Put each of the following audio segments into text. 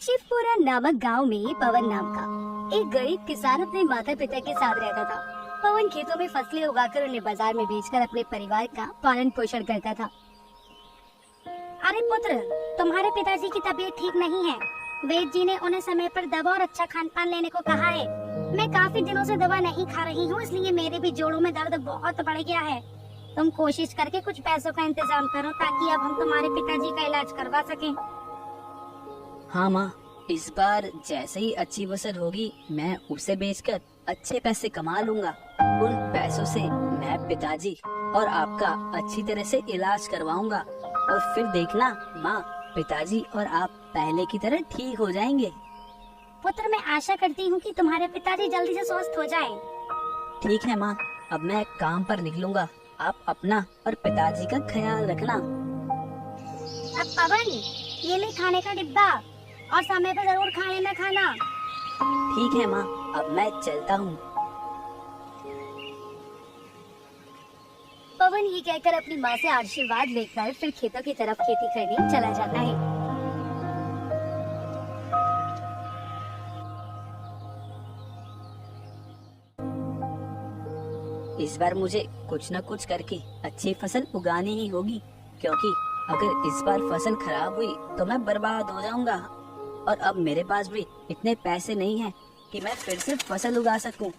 शिवपुरा नामक गांव में पवन नाम का एक गरीब किसान अपने माता पिता के साथ रहता था। पवन खेतों में फसलें उगाकर उन्हें बाजार में बेचकर अपने परिवार का पालन पोषण करता था। अरे पुत्र, तुम्हारे पिताजी की तबीयत ठीक नहीं है। वैद्य जी ने उन्हें समय पर दवा और अच्छा खान पान लेने को कहा है। मैं काफी दिनों से दवा नहीं खा रही हूँ, इसलिए मेरे भी जोड़ों में दर्द बहुत बढ़ गया है। तुम कोशिश करके कुछ पैसों का इंतजाम करो ताकि अब हम तुम्हारे पिताजी का इलाज करवा सकें। हाँ माँ, इस बार जैसे ही अच्छी फसल होगी मैं उसे बेचकर अच्छे पैसे कमा लूंगा। उन पैसों से मैं पिताजी और आपका अच्छी तरह से इलाज करवाऊंगा और फिर देखना माँ, पिताजी और आप पहले की तरह ठीक हो जाएंगे। पुत्र, मैं आशा करती हूँ कि तुम्हारे पिताजी जल्दी से स्वस्थ हो जाएं। ठीक है माँ, अब मैं काम पर निकलूंगा। आप अपना और पिताजी का ख्याल रखना। अब पवन, ये ले खाने का डिब्बा और समय पे जरूर खा लेना खाना। ठीक है माँ, अब मैं चलता हूँ। पवन ये कहकर अपनी माँ से आशीर्वाद लेकर फिर खेतों की तरफ खेती करने चला जाता है। इस बार मुझे कुछ न कुछ करके अच्छी फसल उगानी ही होगी, क्योंकि अगर इस बार फसल खराब हुई तो मैं बर्बाद हो जाऊंगा और अब मेरे पास भी इतने पैसे नहीं हैं कि मैं फिर से फसल उगा सकूं।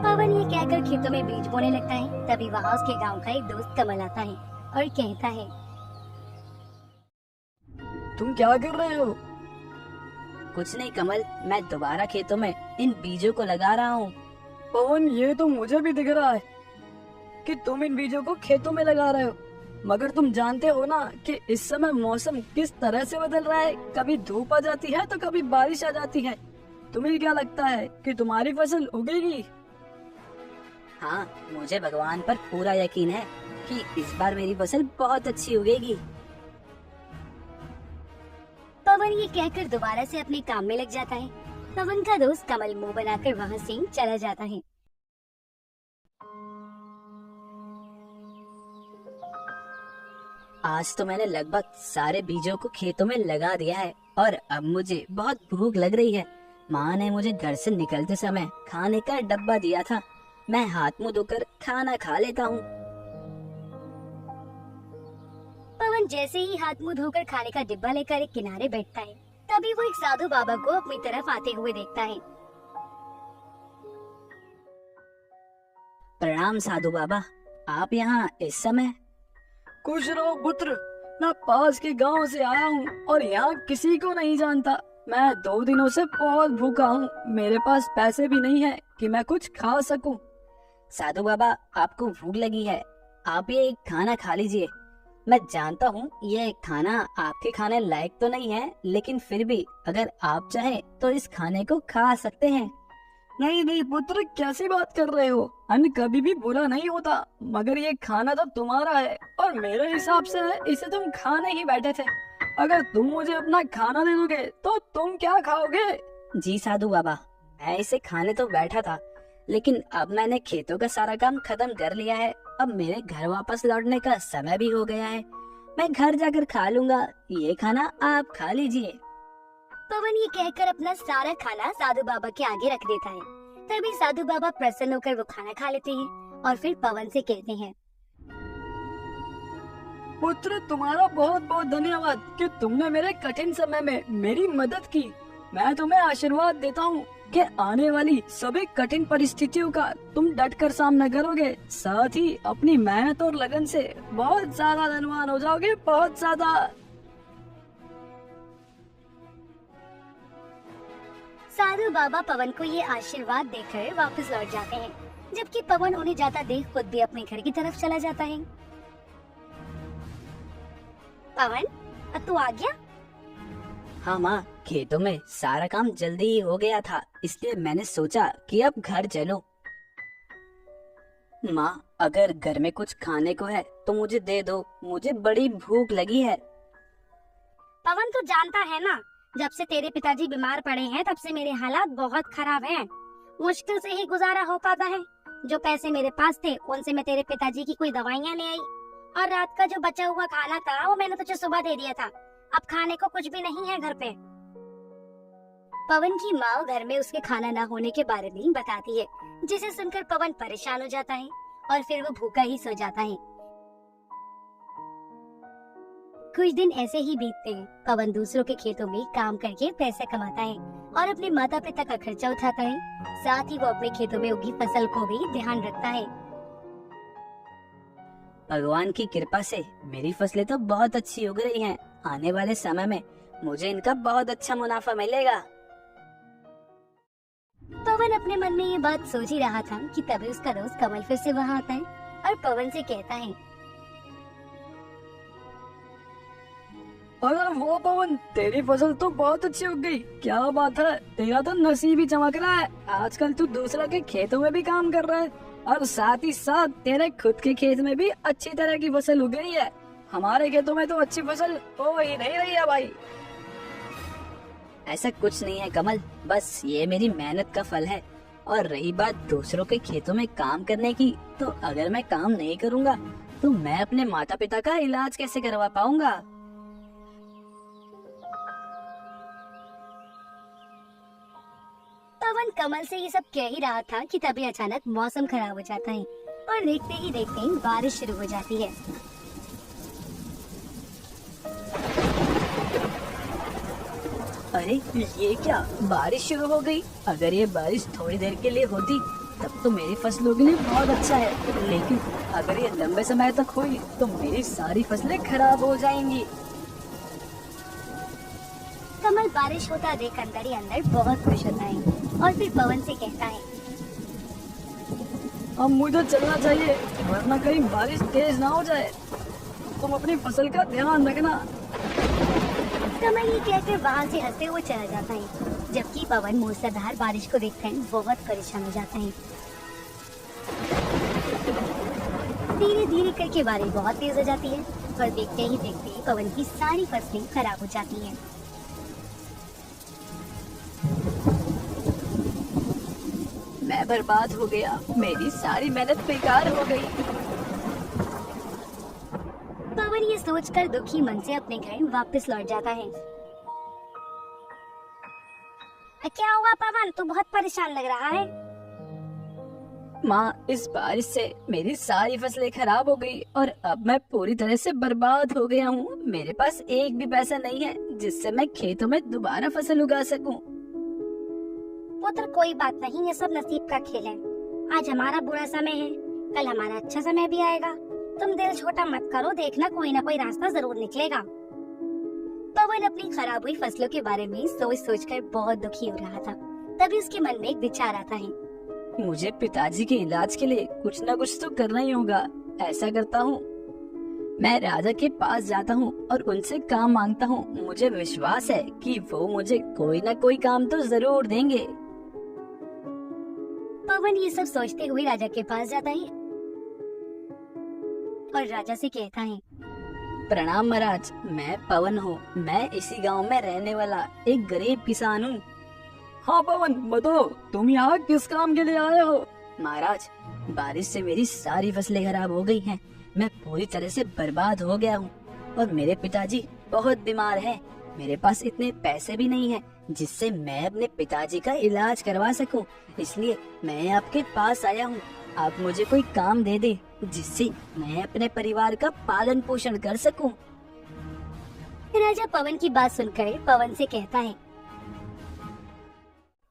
पवन ये कहकर खेतों में बीज बोने लगता है। तभी वहाँ उसके गांव का एक दोस्त कमल आता है और कहता है, तुम क्या कर रहे हो? कुछ नहीं कमल, मैं दोबारा खेतों में इन बीजों को लगा रहा हूँ। पवन, ये तो मुझे भी दिख रहा है कि तुम इन बीजों को खेतों में लगा रहे हो, मगर तुम जानते हो ना कि इस समय मौसम किस तरह से बदल रहा है। कभी धूप आ जाती है तो कभी बारिश आ जाती है। तुम्हें क्या लगता है कि तुम्हारी फसल उगेगी? हाँ, मुझे भगवान पर पूरा यकीन है कि इस बार मेरी फसल बहुत अच्छी उगेगी। पवन ये कहकर दोबारा से अपने काम में लग जाता है। पवन का दोस्त कमल मुंह बनाकर वहाँ से चला जाता है। आज तो मैंने लगभग सारे बीजों को खेतों में लगा दिया है और अब मुझे बहुत भूख लग रही है। माँ ने मुझे घर से निकलते समय खाने का डब्बा दिया था। मैं हाथ मुंह धोकर खाना खा लेता हूँ। पवन जैसे ही हाथ मुंह धोकर खाने का डिब्बा लेकर एक किनारे बैठता है, तभी वो एक साधु बाबा को अपनी तरफ आते हुए देखता है। प्रणाम साधु बाबा, आप यहाँ इस समय? खुश रहो पुत्र, मैं पास के गांव से आया हूँ और यहाँ किसी को नहीं जानता। मैं 2 दिनों से बहुत भूखा हूँ। मेरे पास पैसे भी नहीं है कि मैं कुछ खा सकूं। साधु बाबा, आपको भूख लगी है, आप ये खाना खा लीजिए। मैं जानता हूँ ये खाना आपके खाने लायक तो नहीं है, लेकिन फिर भी अगर आप चाहें तो इस खाने को खा सकते हैं। नहीं नहीं पुत्र, कैसी बात कर रहे हो? अन्न कभी भी बुरा नहीं होता, मगर ये खाना तो तुम्हारा है और मेरे हिसाब से इसे तुम खाने ही बैठे थे। अगर तुम मुझे अपना खाना दे दोगे तो तुम क्या खाओगे? जी साधु बाबा, मैं इसे खाने तो बैठा था, लेकिन अब मैंने खेतों का सारा काम खत्म कर लिया है। अब मेरे घर वापस लौटने का समय भी हो गया है। मैं घर जाकर खा लूंगा, ये खाना आप खा लीजिए। पवन ये कहकर अपना सारा खाना साधु बाबा के आगे रख देता है। तभी साधु बाबा प्रसन्न होकर वो खाना खा लेते हैं और फिर पवन से कहते हैं, पुत्र, तुम्हारा बहुत बहुत धन्यवाद कि तुमने मेरे कठिन समय में मेरी मदद की। मैं तुम्हें आशीर्वाद देता हूँ कि आने वाली सभी कठिन परिस्थितियों का तुम डट कर सामना करोगे, साथ ही अपनी मेहनत और लगन से बहुत ज्यादा धनवान हो जाओगे, बहुत ज्यादा। साधु बाबा पवन को ये आशीर्वाद देकर वापस लौट जाते हैं, जबकि पवन उन्हें जाता देख खुद भी अपने घर की तरफ चला जाता है। पवन, अब तू आ गया? हाँ माँ, खेतों में सारा काम जल्दी ही हो गया था, इसलिए मैंने सोचा कि अब घर चलो। माँ, अगर घर में कुछ खाने को है तो मुझे दे दो, मुझे बड़ी भूख लगी है। पवन, तू जानता है ना, जब से तेरे पिताजी बीमार पड़े हैं तब से मेरे हालात बहुत खराब हैं। मुश्किल से ही गुजारा हो पाता है। जो पैसे मेरे पास थे उनसे मैं तेरे पिताजी की कोई दवाइयाँ ले आई और रात का जो बचा हुआ खाना था वो मैंने तुझे सुबह दे दिया था। अब खाने को कुछ भी नहीं है घर पे। पवन की माँ घर में उसके खाना ना होने के बारे में बताती है, जिसे सुनकर पवन परेशान हो जाता है और फिर वो भूखा ही सो जाता है। कुछ दिन ऐसे ही बीतते हैं। पवन दूसरों के खेतों में काम करके पैसे कमाता है और अपने माता पिता का खर्चा उठाता है। साथ ही वो अपने खेतों में उगी फसल को भी ध्यान रखता है। भगवान की कृपा से मेरी फसलें तो बहुत अच्छी उग रही हैं। आने वाले समय में मुझे इनका बहुत अच्छा मुनाफा मिलेगा। पवन अपने मन में ये बात सोच ही रहा था कि तभी उसका दोस्त कमल फिर से वहाँ आता है और पवन से कहता है, अरे वो पवन, तेरी फसल तो बहुत अच्छी उग गई। क्या बात है, तेरा तो नसीब ही चमक रहा है। आजकल तू दूसरा के खेतों में भी काम कर रहा है और साथ ही साथ तेरे खुद के खेत में भी अच्छी तरह की फसल उग गई है। हमारे खेतों में तो अच्छी फसल हो ही नहीं रही है भाई। ऐसा कुछ नहीं है कमल, बस ये मेरी मेहनत का फल है। और रही बात दूसरों के खेतों में काम करने की, तो अगर मैं काम नहीं करूँगा तो मैं अपने माता पिता का इलाज कैसे करवा पाऊंगा। पवन कमल से ये सब कह ही रहा था कि तभी अचानक मौसम खराब हो जाता है और देखते ही देखते ही बारिश शुरू हो जाती है। अरे ये क्या, बारिश शुरू हो गई। अगर ये बारिश थोड़ी देर के लिए होती तब तो मेरी फसलों के लिए बहुत अच्छा है, लेकिन अगर ये लंबे समय तक हुई तो मेरी सारी फसलें खराब हो जाएंगी। कमल बारिश होता देख अंदर ही अंदर बहुत खुश होता है और फिर पवन से कहता है, अब मुझे चलना चाहिए, वरना कहीं बारिश तेज ना हो जाए। तुम अपनी फसल का ध्यान रखना। कमल ये कहकर वहाँ से हंसते हुए चला जाता है, जबकि पवन मूसलाधार बारिश को देखकर बहुत परेशान हो जाता है। धीरे धीरे करके बारिश बहुत तेज हो जाती है और देखते ही देखते पवन की सारी फसलें खराब हो जाती हैं। मैं बर्बाद हो गया, मेरी सारी मेहनत बेकार हो गई। पवन ये सोचकर दुखी मन से अपने घर वापस लौट जाता है। क्या हुआ पवन, तू बहुत परेशान लग रहा है। माँ, इस बारिश से मेरी सारी फसलें खराब हो गई और अब मैं पूरी तरह से बर्बाद हो गया हूँ। मेरे पास एक भी पैसा नहीं है जिससे मैं खेतों में दोबारा फसल उगा सकूं। पुत्र कोई बात नहीं, ये सब नसीब का खेल है। आज हमारा बुरा समय है, कल हमारा अच्छा समय भी आएगा। तुम दिल छोटा मत करो, देखना कोई ना कोई रास्ता जरूर निकलेगा। पवन अपनी खराब हुई फसलों के बारे में सोच सोचकर बहुत दुखी हो रहा था। तभी उसके मन में एक विचार आता है, मुझे पिताजी के इलाज के लिए कुछ न कुछ तो करना ही होगा। ऐसा करता हूँ, मैं राजा के पास जाता हूँ और उनसे काम मांगता हूँ। मुझे विश्वास है कि वो मुझे कोई न कोई काम तो जरूर देंगे। पवन ये सब सोचते हुए राजा के पास जाता है और राजा से कहता है, प्रणाम महाराज, मैं पवन हूँ। मैं इसी गांव में रहने वाला एक गरीब किसान हूँ। हाँ पवन, बताओ तुम यहाँ किस काम के लिए आए हो। महाराज, बारिश से मेरी सारी फसलें खराब हो गई हैं। मैं पूरी तरह से बर्बाद हो गया हूँ और मेरे पिताजी बहुत बीमार हैं। मेरे पास इतने पैसे भी नहीं हैं जिससे मैं अपने पिताजी का इलाज करवा सकूं। इसलिए मैं आपके पास आया हूँ। आप मुझे कोई काम दे दे जिससे मैं अपने परिवार का पालन पोषण कर सकूं। राजा पवन की बात सुनकर पवन से कहता है,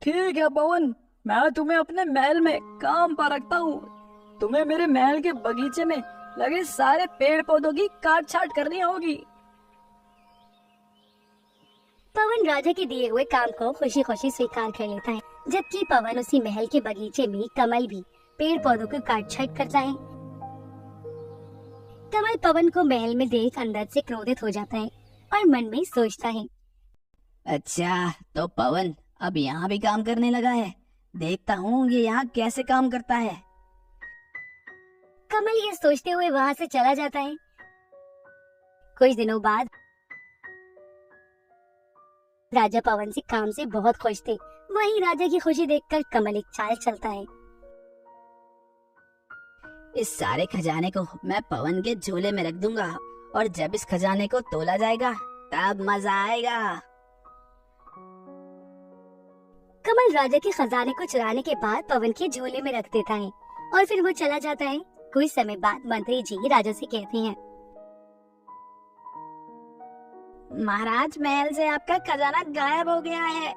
ठीक है पवन, मैं तुम्हें अपने महल में काम पर रखता हूँ। तुम्हें मेरे महल के बगीचे में लगे सारे पेड़ पौधों की काट छाट करनी होगी। पवन राजा के दिए हुए काम को खुशी खुशी स्वीकार कर लेता है, जबकि पवन उसी महल के बगीचे में कमल भी पेड़ पौधों को काट छाट करता है। कमल पवन को महल में देख अंदर से क्रोधित हो जाता है और मन में सोचता है, अच्छा तो पवन अब यहाँ भी काम करने लगा है। देखता हूँ ये यहाँ कैसे काम करता है। कमल ये सोचते हुए वहाँ से चला जाता है। कुछ दिनों बाद राजा पवन से काम से बहुत खुश थे। वहीं राजा की खुशी देखकर कमल एक चाल चलता है। इस सारे खजाने को मैं पवन के झोले में रख दूंगा और जब इस खजाने को तोला जाएगा तब मजा आएगा। कमल राजा के खजाने को चुराने के बाद पवन के झोले में रख देता है और फिर वो चला जाता है। कुछ समय बाद मंत्री जी राजा से कहते हैं, महाराज, महल से आपका खजाना गायब हो गया है।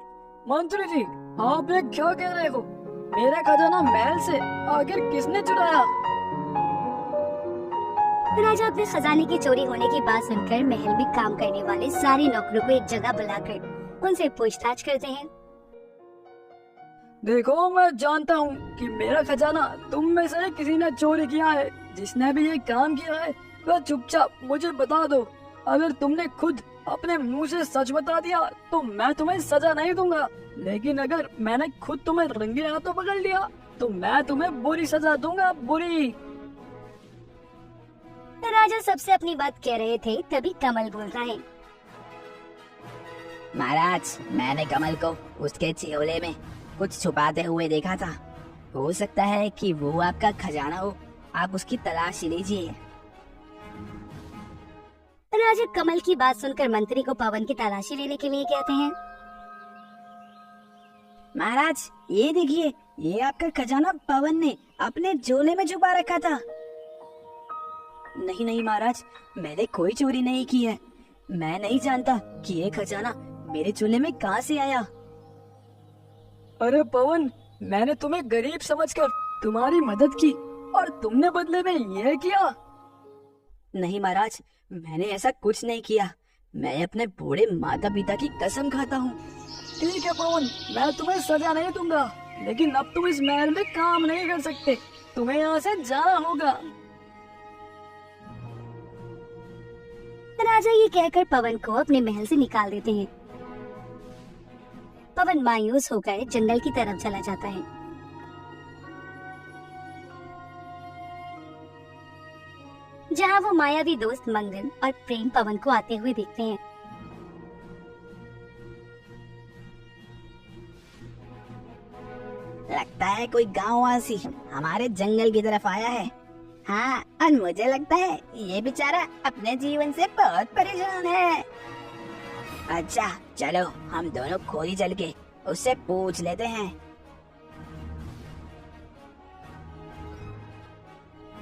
मंत्री जी, आप ये क्या कह रहे हो? मेरा खजाना महल से आखिर किसने चुराया? राजा अपने खजाने की चोरी होने की बात सुनकर महल में काम करने वाले सारे नौकरों को एक जगह बुलाकर उनसे पूछताछ करते हैं। देखो, मैं जानता हूँ कि मेरा खजाना तुम में से किसी ने चोरी किया है। जिसने भी ये काम किया है वह चुपचाप मुझे बता दो। अगर तुमने खुद अपने मुंह से सच बता दिया तो मैं तुम्हें सजा नहीं दूंगा, लेकिन अगर मैंने खुद तुम्हें रंगे हाथों पकड़ लिया तो मैं तुम्हें बुरी सजा दूंगा, बुरी। राजा सबसे अपनी बात कह रहे थे, तभी कमल बोलता है, महाराज, मैंने कमल को उसके झोले में कुछ छुपाते हुए देखा था। हो सकता है कि वो आपका खजाना हो। आप उसकी तलाश लीजिए। राजा कमल की बात सुनकर मंत्री को पवन की तलाशी लेने के लिए कहते हैं। महाराज, ये देखिए, ये आपका खजाना पवन ने अपने झोले में छुपा रखा था। नहीं नहीं महाराज, मैंने कोई चोरी नहीं की है। मैं नहीं जानता कि ये खजाना मेरे झोले में कहाँ से आया। अरे पवन, मैंने तुम्हें गरीब समझकर तुम्हारी मदद की और तुमने बदले में यह किया? नहीं महाराज, मैंने ऐसा कुछ नहीं किया। मैं अपने बूढ़े माता पिता की कसम खाता हूँ। ठीक है पवन, मैं तुम्हें सजा नहीं दूंगा, लेकिन अब तुम इस महल में काम नहीं कर सकते। तुम्हें यहाँ से जाना होगा। राजा ये कहकर पवन को अपने महल से निकाल देते हैं। पवन मायूस होकर जंगल की तरफ चला जाता है। जहाँ वो मायावी दोस्त मंगल और प्रेम पवन को आते हुए देखते हैं। लगता है कोई गांववासी हमारे जंगल की तरफ आया है। हाँ, और मुझे लगता है ये बेचारा अपने जीवन से बहुत परेशान है। अच्छा, चलो हम दोनों खोरी चल के उससे पूछ लेते हैं।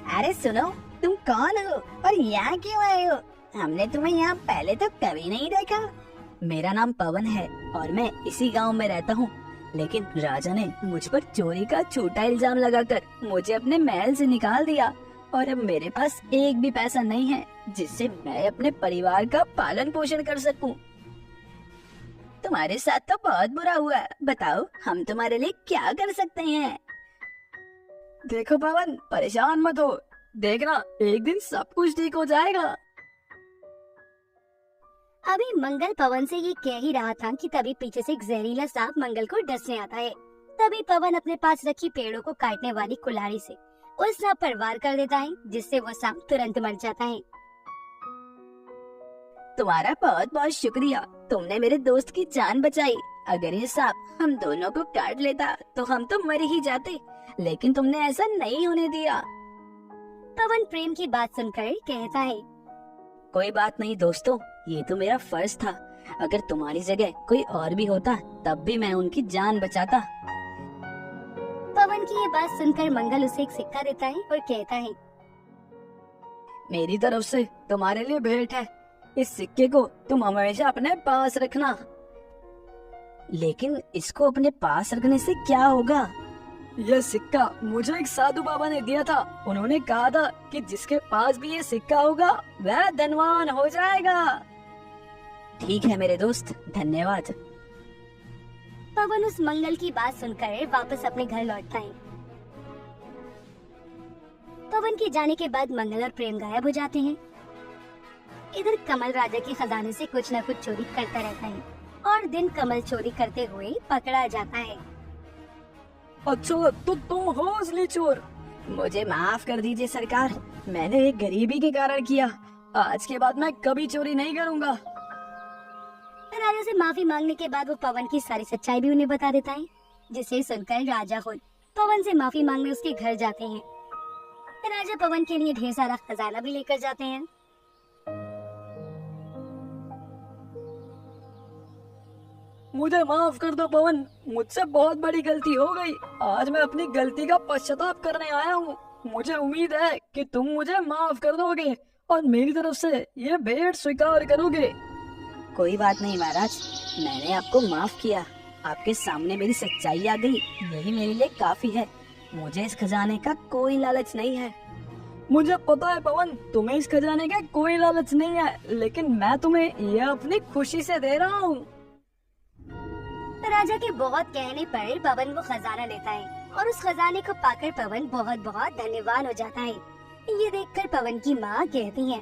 अरे सुनो, तुम कौन हो और यहाँ क्यों आए हो? हमने तुम्हें यहाँ पहले तो कभी नहीं देखा। मेरा नाम पवन है और मैं इसी गांव में रहता हूँ, लेकिन राजा ने मुझ पर चोरी का झूठा इल्जाम लगाकर मुझे अपने महल से निकाल दिया और अब मेरे पास एक भी पैसा नहीं है जिससे मैं अपने परिवार का पालन पोषण कर सकूं। तुम्हारे साथ तो बहुत बुरा हुआ। बताओ, हम तुम्हारे लिए क्या कर सकते हैं? देखो पवन, परेशान मत हो। देखना, एक दिन सब कुछ ठीक हो जाएगा। अभी मंगल पवन से ये कह ही रहा था कि तभी पीछे से एक जहरीला सांप मंगल को डसने आता है। तभी पवन अपने पास रखी पेड़ों को काटने वाली कुल्हाड़ी से उस सांप पर वार कर देता है, जिससे वो सांप तुरंत मर जाता है। तुम्हारा बहुत बहुत शुक्रिया, तुमने मेरे दोस्त की जान बचाई। अगर ये सांप हम दोनों को काट लेता तो हम तो मर ही जाते, लेकिन तुमने ऐसा नहीं होने दिया। पवन प्रेम की बात सुनकर कहता है, कोई बात नहीं दोस्तों, ये तो मेरा फर्ज था। अगर तुम्हारी जगह कोई और भी होता तब भी मैं उनकी जान बचाता। पवन की ये बात सुनकर मंगल उसे एक सिक्का देता है और कहता है, मेरी तरफ से तुम्हारे लिए भेंट है। इस सिक्के को तुम हमेशा अपने पास रखना। लेकिन इसको अपने पास रखने से क्या होगा? यह सिक्का मुझे एक साधु बाबा ने दिया था। उन्होंने कहा था कि जिसके पास भी ये सिक्का होगा वह धनवान हो जाएगा। ठीक है मेरे दोस्त, धन्यवाद। पवन उस मंगल की बात सुनकर वापस अपने घर लौटता है। पवन के जाने के बाद मंगल और प्रेम गायब हो जाते हैं। इधर कमल राजा के खजाने से कुछ न कुछ चोरी करता रहता है और दिन कमल चोरी करते हुए पकड़ा जाता है। अच्छा, तो तुम हो असली चोर। मुझे माफ कर दीजिए सरकार, मैंने एक गरीबी के कारण किया। आज के बाद मैं कभी चोरी नहीं करूंगा। राजा से माफी मांगने के बाद वो पवन की सारी सच्चाई भी उन्हें बता देता है, जिसे सुनकर राजा खुद पवन से माफी मांगने उसके घर जाते हैं। राजा पवन के लिए ढेर सारा खजाना भी लेकर जाते हैं। मुझे माफ कर दो पवन, मुझसे बहुत बड़ी गलती हो गई। आज मैं अपनी गलती का पश्चाताप करने आया हूँ। मुझे उम्मीद है कि तुम मुझे माफ कर दोगे और मेरी तरफ से ये भेंट स्वीकार करोगे। कोई बात नहीं महाराज, मैंने आपको माफ किया। आपके सामने मेरी सच्चाई आ गई, यही मेरे लिए काफी है। मुझे इस खजाने का कोई लालच नहीं है। मुझे पता है पवन, तुम्हें इस खजाने का कोई लालच नहीं है, लेकिन मैं तुम्हें ये अपनी खुशी से दे रहा हूँ। राजा के बहुत कहने पर पवन वो खजाना लेता है और उस खजाने को पाकर पवन बहुत बहुत धन्यवान हो जाता है। ये देखकर पवन की माँ कहती है,